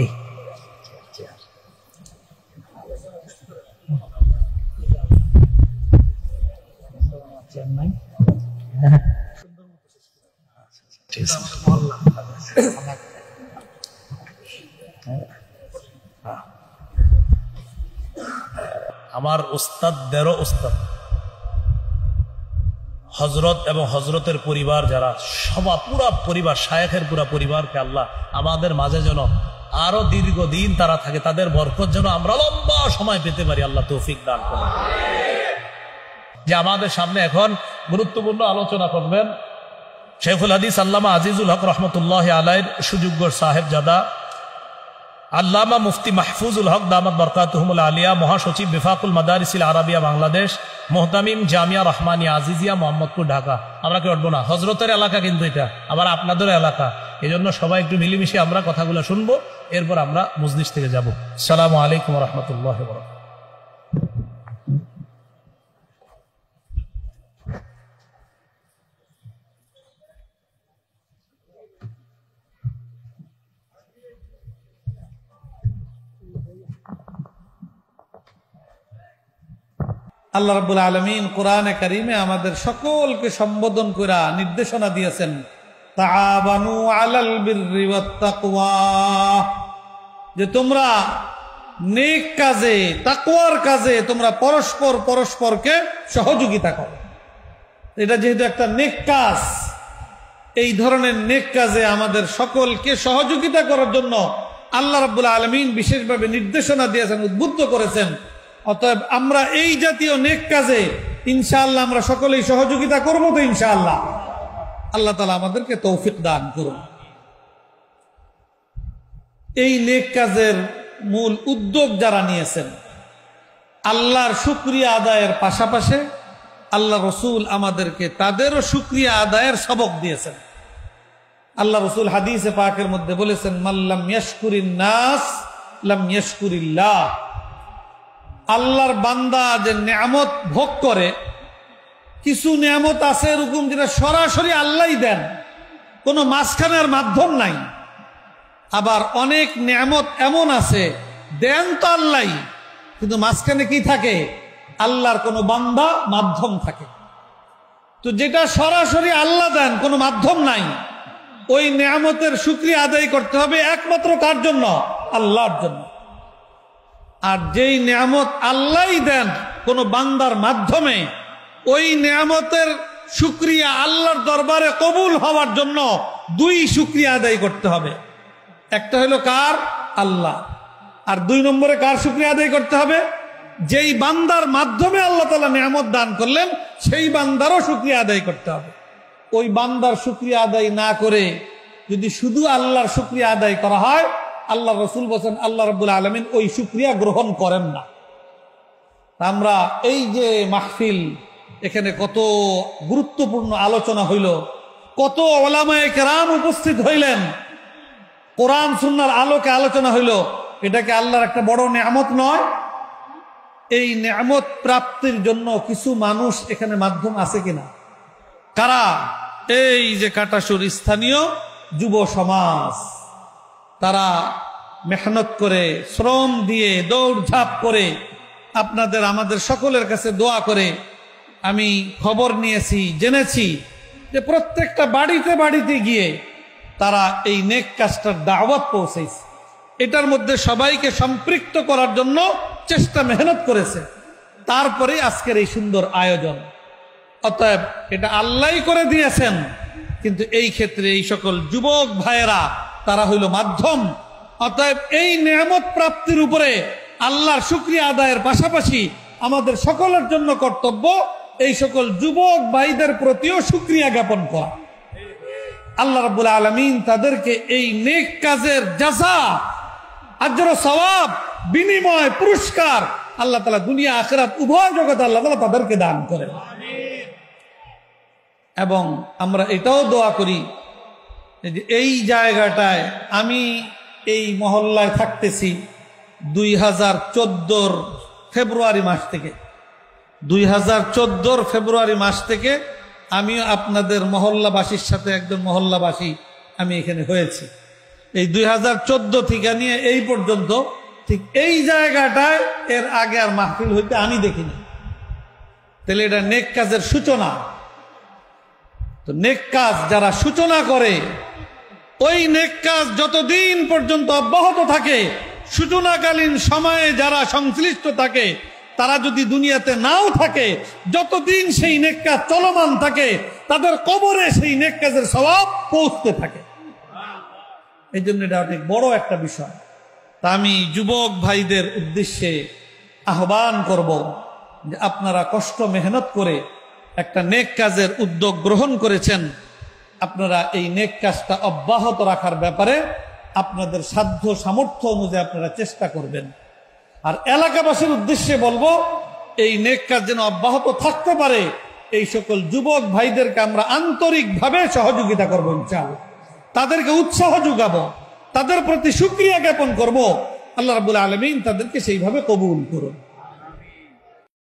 এই চেন্নাই আমার উস্তাদদেরও উস্তাদ হজরত এবং হজরতের পরিবার যারা সবা পুরা পরিবার শায়েখের পুরা পরিবারকে আল্লাহ আমাদের মাঝে যেন আরো দীর্ঘদিন তারা থাকে, তাদের বরকত যেন আমরা লম্বা সময় পেতে পারি, আল্লাহ তৌফিক দান করেন। যে আমাদের সামনে এখন গুরুত্বপূর্ণ আলোচনা করবেন শেখুল হাদিস আল্লামা আজিজুল হক রহমতুল্লাহ আলাইহির সুযোগ্য সাহেবজাদা আল্লামা মুফতি মাহফুজুল হক দামাত বরকাতুহুমুল আলিয়া, মহাসচিব বিফাকুল মাদারিসিল আরাবিয়া বাংলাদেশ, মোহতামিম জামিয়া রহমানিয়া আজিজিয়া মোহাম্মদপুর ঢাকা। আমরা কি উঠবো না? হজরতের এলাকা কিন্তু এটা, আবার আপনাদের এলাকা, এই জন্য সবাই একটু মিলেমিশে আমরা কথাগুলো শুনবো, এরপর আমরা মজলিস থেকে যাব। আসসালামু আলাইকুম রহমতুল্লাহ। আল্লাহ রাব্বুল আলামিন কোরআনে কারীমে আমাদের সকলকে সম্বোধন করে নির্দেশনা দিয়েছেন, তাআবানু আলাল বিররি ওয়াত তাকওয়া, যে তোমরা নেক কাজে তাকওয়ার কাজে তোমরা পরস্পরকে সহযোগিতা করো। এটা যেহেতু একটা নেক কাজ, এই ধরনের নেক কাজে আমাদের সকলকে সহযোগিতা করার জন্য আল্লাহ রাব্বুল আলামিন বিশেষভাবে নির্দেশনা দিয়েছেন, উদ্বুদ্ধ করেছেন। অতএব আমরা এই জাতীয় নেক কাজে ইনশাআল্লাহ আমরা সকলেই সহযোগিতা করবো তো ইনশাআল্লাহ। আল্লাহ তাআলা আমাদেরকে তৌফিক দান করুন। এই নেক কাজের মূল উদ্যোগ যারা নিয়েছেন, আল্লাহর শুকরিয়া আদায়ের পাশাপাশি আল্লাহ রসুল আমাদেরকে তাদেরও শুকরিয়া আদায়ের সবক দিয়েছেন। আল্লাহ রসুল হাদিসে পাকের মধ্যে বলেছেন, মাল্লাম ইয়াশকুরিন নাস লাম ইয়াশকুরিল্লাহ। আল্লাহর বান্দা যে নিয়ামত ভোগ করে, কিছু নিয়ামত আছে এরকম যেটা সরাসরি আল্লাহই দেন, কোনো মাঝখানের মাধ্যম নাই। আবার অনেক নিয়ামত এমন আছে দেন তো আল্লাহই, কিন্তু মাঝখানে কি থাকে? আল্লাহর কোনো বান্দা মাধ্যম থাকে। তো যেটা সরাসরি আল্লাহ দেন, কোনো মাধ্যম নাই, ওই নিয়ামতের শুকরিয়া আদায় করতে হবে একমাত্র কার জন্য? আল্লাহর জন্য। আর যেই নিয়ামত আল্লাহই দেন কোন বান্দার মাধ্যমে, ওই নিয়ামতের শুকরিয়া আল্লাহর দরবারে কবুল হওয়ার জন্য দুই শুকরিয়া আদায় করতে হবে। একটা হলো কার? আল্লাহ। আর দুই নম্বরে কার শুকরিয়া আদায় করতে হবে? যেই বান্দার মাধ্যমে আল্লাহ তাআলা নিয়ামত দান করলেন, সেই বান্দারও শুকরিয়া আদায় করতে হবে। ওই বান্দার শুকরিয়া আদায় না করে যদি শুধু আল্লাহর শুকরিয়া আদায় করা হয়, আল্লাহ রসুল বলেন আল্লাহ রাব্বুল আলামিন ওই শুকরিয়া গ্রহণ করেন না। আমরা এই যে মাহফিল, এখানে কত গুরুত্বপূর্ণ আলোচনা হইল, কত উলামায়ে কেরাম উপস্থিত হইলেন, কোরআন সুন্নাহর আলোকে আলোচনা হইল, এটাকে আল্লাহর একটা বড় নিয়ামত নয়? এই নিয়ামত প্রাপ্তির জন্য কিছু মানুষ এখানে মাধ্যম আছে কিনা? কারা? এই যে কাটাসুর স্থানীয় যুব সমাজ, তারা মেহনত করে, শ্রম দিয়ে, দৌড়ঝাঁপ করে, আপনাদের আমাদের সকলের কাছে দোয়া করে আমি খবর নিয়েছি, জেনেছি যে প্রত্যেকটা বাড়িতে বাড়িতে গিয়ে তারা এই নেক কাজটার দাওয়াত পৌঁছেছে। এটার মধ্যে সবাইকে সম্পৃক্ত করার জন্য চেষ্টা মেহনত করেছে, তারপরে আজকের এই সুন্দর আয়োজন। অতএব এটা আল্লাহই করে দিয়েছেন, কিন্তু এই ক্ষেত্রে এই সকল যুবক ভাইয়েরা তারা হইল মাধ্যম। অতএব এই নিয়ামত প্রাপ্তির উপরে আল্লাহর শুকরিয়া আদায়ের পাশাপাশি আমাদের সকলের জন্য কর্তব্য এই সকল যুবক ভাইদের প্রতিও শুকরিয়া জ্ঞাপন করা। আল্লাহ রাব্বুল আলামিন তাদেরকে এই নেক কাজের জাযা, আজর ও সওয়াব, বিনিময়, পুরস্কার আল্লাহ তাআলা দুনিয়া আখিরাত উভয় জগতে আল্লাহ তাআলা তাদেরকে দান করেন। এবং আমরা এটাও দোয়া করি যে এই জায়গাটায়, আমি এই মহল্লায় থাকতেছি 2014 ফেব্রুয়ারি মাস থেকে, 2014 ফেব্রুয়ারি মাস থেকে আমিও আপনাদের মহল্লাবাসীর সাথে একজন মহল্লাবাসী আমি এখানে হয়েছি। এই 2014 থেকে নিয়ে এই পর্যন্ত ঠিক এই জায়গাটায় এর আগে আর মাহফিল হইতে আমি দেখিনি। তাহলে এটা নেক কাজের সূচনা। তো নেক কাজ যারা সূচনা করে, ওই নেক কাজ যতদিন পর্যন্ত অব্যাহত থাকে, সূচনাকালীন সময়ে যারা সংশ্লিষ্ট থাকে, তারা যদি দুনিয়াতে নাও থাকে, যতদিন সেই নেক কাজ চলমান থাকে, তাদের কবরে সেই নেক কাজের সওয়াব পৌঁছতে থাকে। এই জন্য এটা অনেক বড় একটা বিষয়। তা আমি যুবক ভাইদের উদ্দেশ্যে আহ্বান করব যে আপনারা কষ্ট মেহনত করে একটা নেক কাজের উদ্যোগ গ্রহণ করেছেন, আপনারা এই নেক কাজটা অব্যাহত রাখার ব্যাপারে আপনাদের সাধ্য সামর্থ্য অনুযায়ী আপনারা চেষ্টা করবেন। আর এলাকাবাসীর উদ্দেশ্যে বলবো, এই নেক কাজ যেন অব্যাহত থাকতে পারে, এই সকল যুবক ভাইদেরকে আমরা আন্তরিকভাবে সহযোগিতা করবো ইনশাআল্লাহ। তাদেরকে উৎসাহ যোগাবো, তাদের প্রতি শুকরিয়া জ্ঞাপন করব। আল্লাহ রাব্বুল আলামিন তাদেরকে সেইভাবে কবুল করুন।